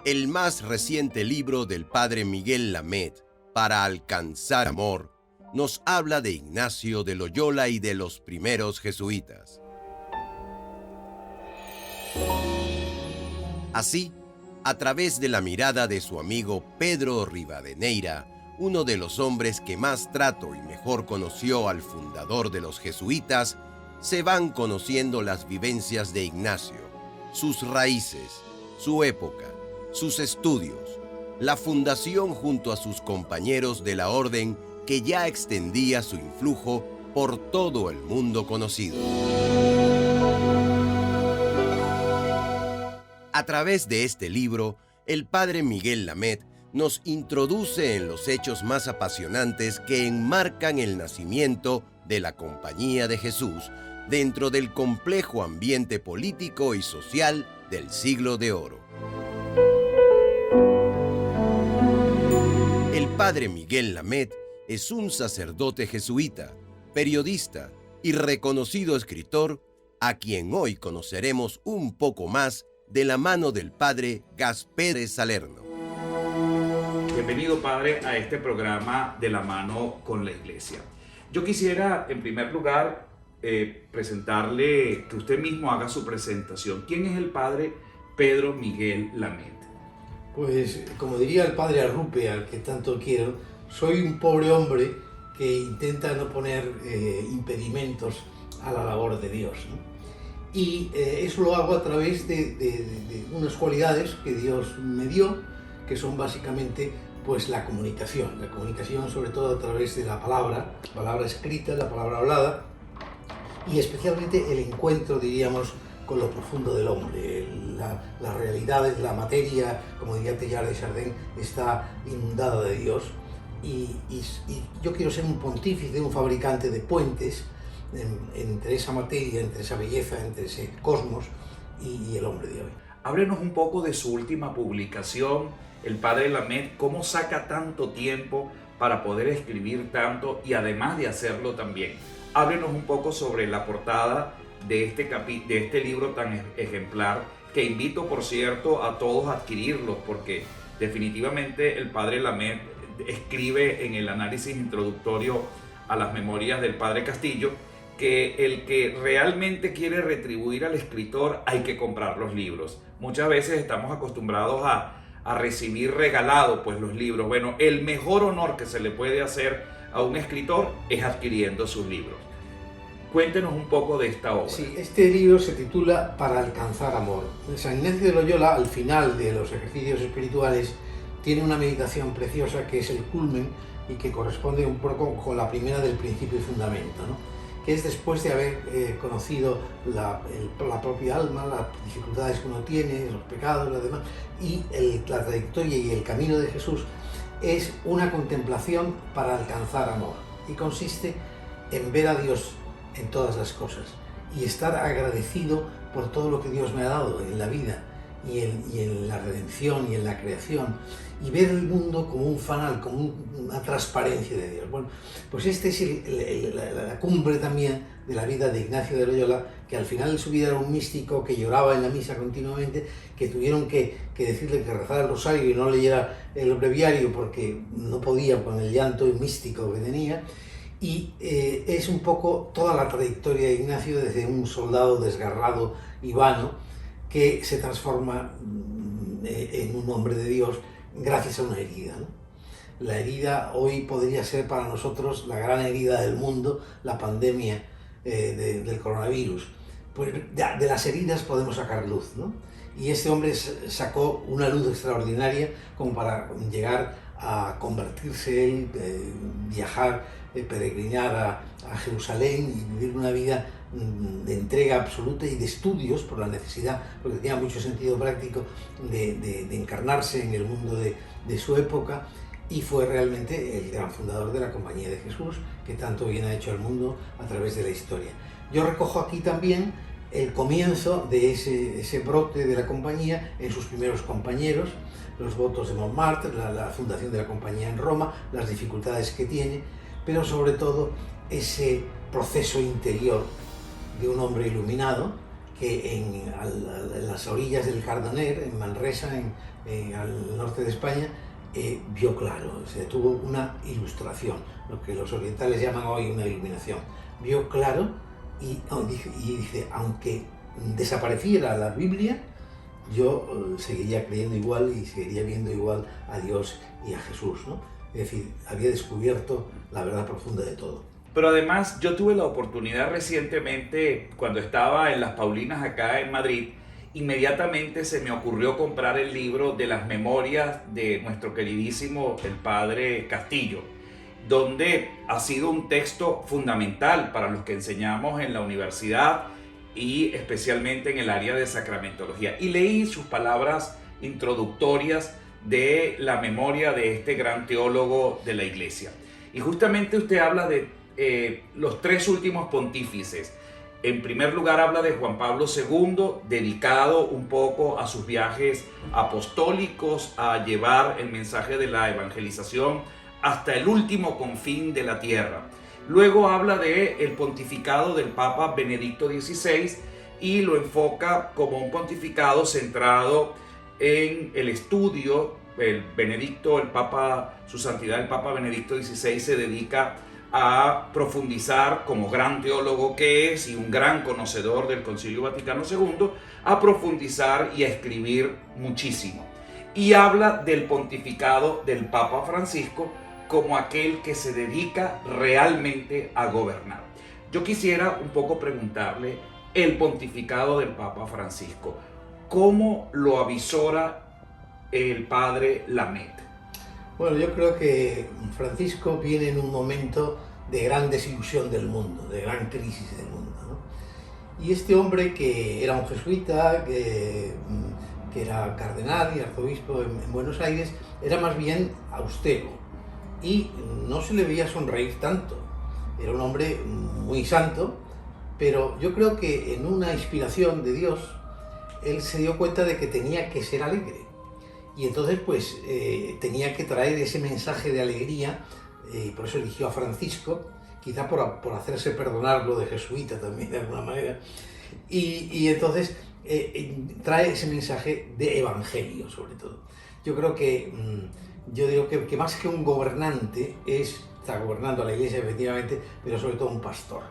El más reciente libro del padre Miguel Lamet, Para alcanzar amor, nos habla de Ignacio de Loyola y de los primeros jesuitas. Así, a través de la mirada de su amigo Pedro Rivadeneira, uno de los hombres que más trato y mejor conoció al fundador de los jesuitas, se van conociendo las vivencias de Ignacio, sus raíces, su época, sus estudios, la fundación junto a sus compañeros de la orden que ya extendía su influjo por todo el mundo conocido. A través de este libro, el padre Miguel Lamet nos introduce en los hechos más apasionantes que enmarcan el nacimiento de la Compañía de Jesús dentro del complejo ambiente político y social del Siglo de Oro. El padre Miguel Lamet es un sacerdote jesuita, periodista y reconocido escritor a quien hoy conoceremos un poco más de la mano del padre Gaspare Salerno. Bienvenido, padre, a este programa de la mano con la Iglesia. Yo quisiera, en primer lugar, presentarle, que usted mismo haga su presentación. ¿Quién es el padre Pedro Miguel Lamet? Pues, como diría el padre Arrupe, al que tanto quiero, soy un pobre hombre que intenta no poner impedimentos a la labor de Dios, ¿no? Y eso lo hago a través de unas cualidades que Dios me dio, que son básicamente pues la comunicación sobre todo a través de la palabra escrita, la palabra hablada, y especialmente el encuentro, diríamos, con lo profundo del hombre. Las realidades, la materia, como diría Teilhard de Chardin, está inundada de Dios, y yo quiero ser un pontífice, un fabricante de puentes entre esa materia, entre esa belleza, entre ese cosmos y el hombre de hoy. Háblenos un poco de su última publicación, el padre Lamet. ¿Cómo saca tanto tiempo para poder escribir tanto y además de hacerlo también? Háblenos un poco sobre la portada de este libro tan ejemplar, que invito, por cierto, a todos a adquirirlo, porque definitivamente el padre Lamet escribe en el análisis introductorio a las memorias del padre Castillo que el que realmente quiere retribuir al escritor hay que comprar los libros. Muchas veces estamos acostumbrados a recibir regalado pues los libros. Bueno, el mejor honor que se le puede hacer a un escritor es adquiriendo sus libros. Cuéntenos un poco de esta obra. Sí, este libro se titula Para alcanzar amor. San Ignacio de Loyola, al final de los ejercicios espirituales, tiene una meditación preciosa que es el culmen y que corresponde un poco con la primera del principio y fundamento, ¿no? Que es después de haber conocido la propia alma, las dificultades que uno tiene, los pecados, lo demás, y la trayectoria y el camino de Jesús, es una contemplación para alcanzar amor. Y consiste en ver a Dios en todas las cosas y estar agradecido por todo lo que Dios me ha dado en la vida y en la redención y en la creación, y ver el mundo como un fanal, como una transparencia de Dios. Bueno, pues este es la cumbre también de la vida de Ignacio de Loyola, que al final de su vida era un místico que lloraba en la misa continuamente, que tuvieron que decirle que rezara el rosario y no leyera el breviario porque no podía con el llanto místico que tenía. Y es un poco toda la trayectoria de Ignacio desde un soldado desgarrado y vano que se transforma en un hombre de Dios gracias a una herida, ¿no? La herida hoy podría ser para nosotros la gran herida del mundo, la pandemia del coronavirus. Pues de las heridas podemos sacar luz, ¿no? Y este hombre sacó una luz extraordinaria como para llegar a convertirse él, viajar, peregrinar a Jerusalén y vivir una vida de entrega absoluta y de estudios por la necesidad, porque tenía mucho sentido práctico de encarnarse en el mundo de su época, y fue realmente el gran fundador de la Compañía de Jesús, que tanto bien ha hecho al mundo a través de la historia. Yo recojo aquí también el comienzo de ese brote de la compañía en sus primeros compañeros, los votos de Montmartre, la fundación de la compañía en Roma, las dificultades que tiene, pero sobre todo ese proceso interior de un hombre iluminado que en las orillas del Cardoner, en Manresa, al norte de España, vio claro, o sea, tuvo una ilustración, lo que los orientales llaman hoy una iluminación. Vio claro y dice, aunque desapareciera la Biblia, yo seguiría creyendo igual y seguiría viendo igual a Dios y a Jesús, ¿no? Es decir, había descubierto la verdad profunda de todo. Pero además yo tuve la oportunidad recientemente, cuando estaba en las Paulinas acá en Madrid, inmediatamente se me ocurrió comprar el libro de las memorias de nuestro queridísimo el padre Castillo, donde ha sido un texto fundamental para los que enseñamos en la universidad y especialmente en el área de sacramentología. Y leí sus palabras introductorias de la memoria de este gran teólogo de la Iglesia. Y justamente usted habla de los tres últimos pontífices. En primer lugar habla de Juan Pablo II, dedicado un poco a sus viajes apostólicos, a llevar el mensaje de la evangelización hasta el último confín de la tierra. Luego habla del pontificado del Papa Benedicto XVI y lo enfoca como un pontificado centrado en el estudio. Su Santidad el Papa Benedicto XVI se dedica a profundizar, como gran teólogo que es y un gran conocedor del Concilio Vaticano II, a profundizar y a escribir muchísimo. Y habla del pontificado del Papa Francisco como aquel que se dedica realmente a gobernar. Yo quisiera un poco preguntarle el pontificado del Papa Francisco, ¿cómo lo avisora el padre Lamet? Bueno, yo creo que Francisco viene en un momento de gran desilusión del mundo, de gran crisis del mundo, ¿no? Y este hombre, que era un jesuita, que era cardenal y arzobispo en Buenos Aires, era más bien austero y no se le veía sonreír tanto. Era un hombre muy santo, pero yo creo que en una inspiración de Dios, él se dio cuenta de que tenía que ser alegre. Y entonces pues tenía que traer ese mensaje de alegría, y por eso eligió a Francisco, quizá por hacerse perdonar lo de jesuita también de alguna manera, y entonces trae ese mensaje de evangelio sobre todo. Yo creo que, yo digo que más que un gobernante, está gobernando a la Iglesia efectivamente, pero sobre todo un pastor.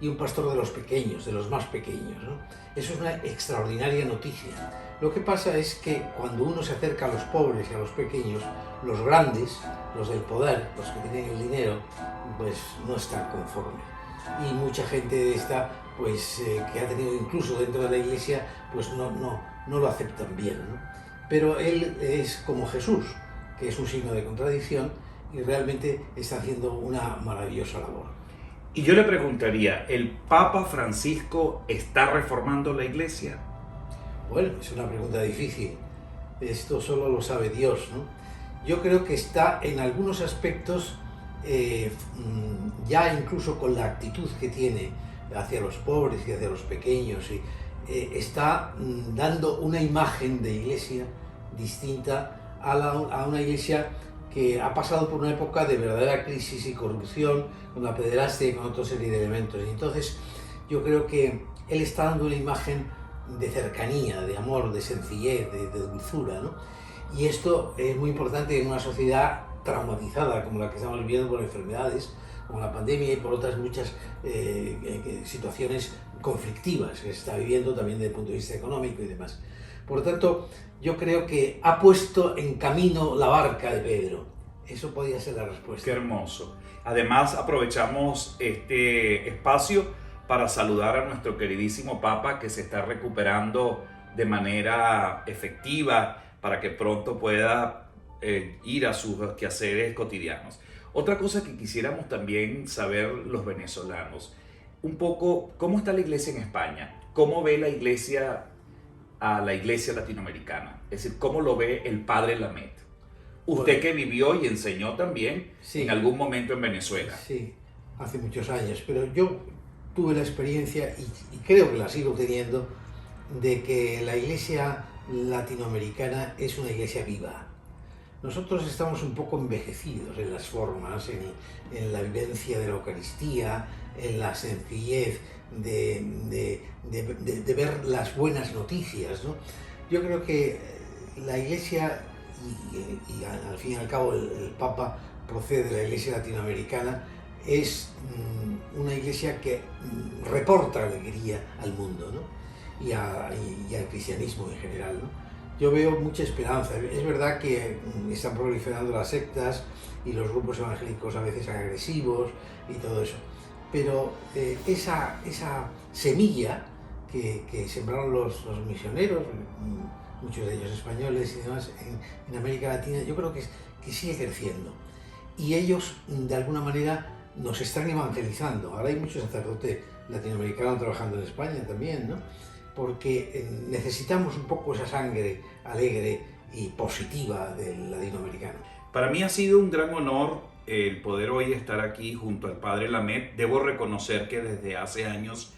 Y un pastor de los pequeños, de los más pequeños, ¿no? Eso es una extraordinaria noticia. Lo que pasa es que cuando uno se acerca a los pobres y a los pequeños, los grandes, los del poder, los que tienen el dinero, pues no están conformes. Y mucha gente de esta, pues que ha tenido incluso dentro de la Iglesia, pues no lo aceptan bien, ¿no? Pero él es como Jesús, que es un signo de contradicción y realmente está haciendo una maravillosa labor. Y yo le preguntaría, ¿el Papa Francisco está reformando la Iglesia? Bueno, es una pregunta difícil. Esto solo lo sabe Dios, ¿no? Yo creo que está en algunos aspectos, ya incluso con la actitud que tiene hacia los pobres y hacia los pequeños, está dando una imagen de Iglesia distinta a una Iglesia que ha pasado por una época de verdadera crisis y corrupción, con la pederastia y con otra serie de elementos. Y entonces yo creo que él está dando una imagen de cercanía, de amor, de sencillez, de dulzura, ¿no? Y esto es muy importante en una sociedad traumatizada como la que estamos viviendo por enfermedades, como la pandemia y por otras muchas situaciones conflictivas que se está viviendo también desde el punto de vista económico y demás. Por lo tanto, yo creo que ha puesto en camino la barca de Pedro. Eso podría ser la respuesta. Qué hermoso. Además, aprovechamos este espacio para saludar a nuestro queridísimo Papa, que se está recuperando de manera efectiva para que pronto pueda ir a sus quehaceres cotidianos. Otra cosa que quisiéramos también saber los venezolanos, un poco cómo está la Iglesia en España, cómo ve la Iglesia a la Iglesia latinoamericana, es decir, cómo lo ve el padre Lamet. Usted, bueno, que vivió y enseñó también, sí, en algún momento en Venezuela. Sí, hace muchos años, pero yo tuve la experiencia y creo que la sigo teniendo de que la Iglesia latinoamericana es una iglesia viva. Nosotros estamos un poco envejecidos en las formas, en la vivencia de la Eucaristía, en la sencillez de ver las buenas noticias, ¿no? Yo creo que la Iglesia, y al fin y al cabo el Papa procede de la Iglesia latinoamericana, es una Iglesia que reporta alegría al mundo, ¿no? y al cristianismo en general, ¿no? Yo veo mucha esperanza. Es verdad que están proliferando las sectas y los grupos evangélicos a veces agresivos y todo eso, pero esa semilla que sembraron los misioneros, muchos de ellos españoles y demás, en América Latina, yo creo que sigue creciendo. Y ellos, de alguna manera, nos están evangelizando. Ahora hay muchos sacerdotes latinoamericanos trabajando en España también, ¿no? Porque necesitamos un poco esa sangre alegre y positiva del latinoamericano. Para mí ha sido un gran honor el poder hoy estar aquí junto al Padre Lamet. Debo reconocer que desde hace años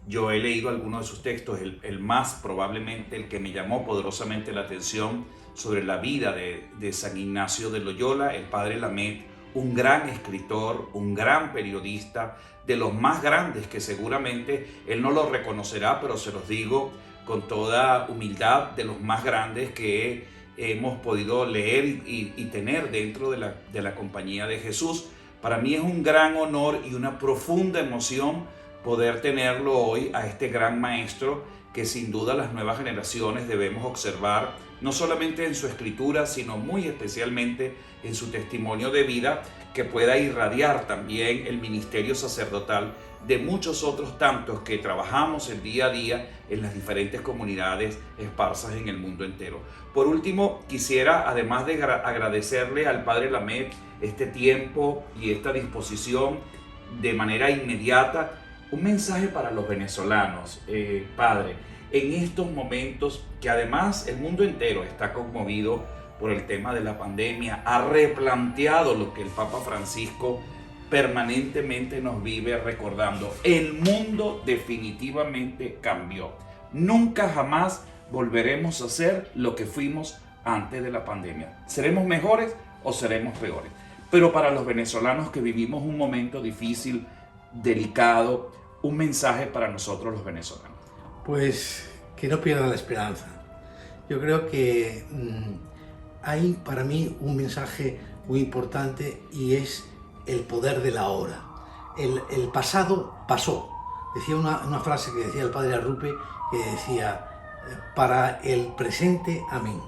yo he leído algunos de sus textos, el más probablemente el que me llamó poderosamente la atención sobre la vida de San Ignacio de Loyola, el Padre Lamet, un gran escritor, un gran periodista, de los más grandes que seguramente él no lo reconocerá, pero se los digo con toda humildad, de los más grandes que hemos podido leer y tener dentro de la compañía de Jesús. Para mí es un gran honor y una profunda emoción poder tenerlo hoy a este gran maestro que sin duda las nuevas generaciones debemos observar, no solamente en su escritura, sino muy especialmente en su testimonio de vida, que pueda irradiar también el ministerio sacerdotal de muchos otros tantos que trabajamos el día a día en las diferentes comunidades esparsas en el mundo entero. Por último, quisiera, además de agradecerle al Padre Lamet este tiempo y esta disposición de manera inmediata, un mensaje para los venezolanos, Padre, en estos momentos que además el mundo entero está conmovido por el tema de la pandemia, ha replanteado lo que el Papa Francisco permanentemente nos vive recordando. El mundo definitivamente cambió. Nunca jamás volveremos a ser lo que fuimos antes de la pandemia. ¿Seremos mejores o seremos peores? Pero para los venezolanos que vivimos un momento difícil, delicado, un mensaje para nosotros los venezolanos. Pues que no pierdan la esperanza. Yo creo que hay para mí un mensaje muy importante y es el poder de la hora. El pasado pasó. Decía una frase que decía el padre Arrupe, que decía: para el presente, amén,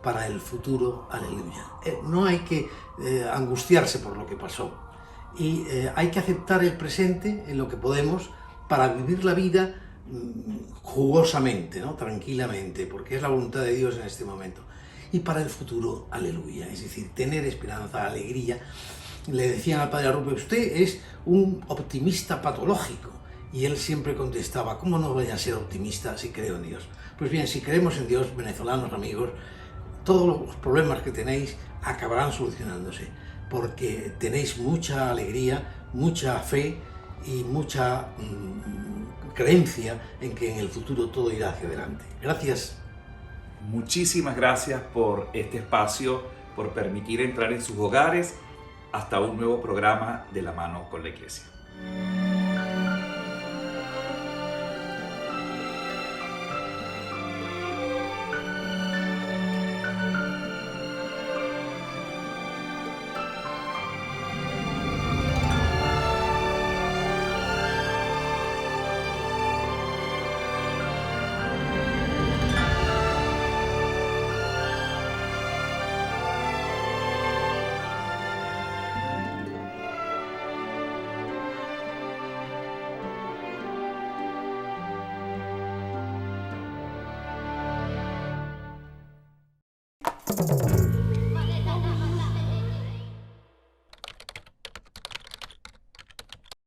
para el futuro, aleluya. No hay que angustiarse por lo que pasó y hay que aceptar el presente en lo que podemos para vivir la vida jugosamente, ¿no? Tranquilamente, porque es la voluntad de Dios en este momento. Y para el futuro, aleluya, es decir, tener esperanza, alegría. Le decían al padre Arrupe: usted es un optimista patológico. Y él siempre contestaba: ¿cómo no voy a ser optimista si creo en Dios? Pues bien, si creemos en Dios, venezolanos amigos, todos los problemas que tenéis acabarán solucionándose, porque tenéis mucha alegría, mucha fe y mucha creencia en que en el futuro todo irá hacia adelante. Gracias. Muchísimas gracias por este espacio, por permitir entrar en sus hogares. Hasta un nuevo programa de La Mano con la Iglesia.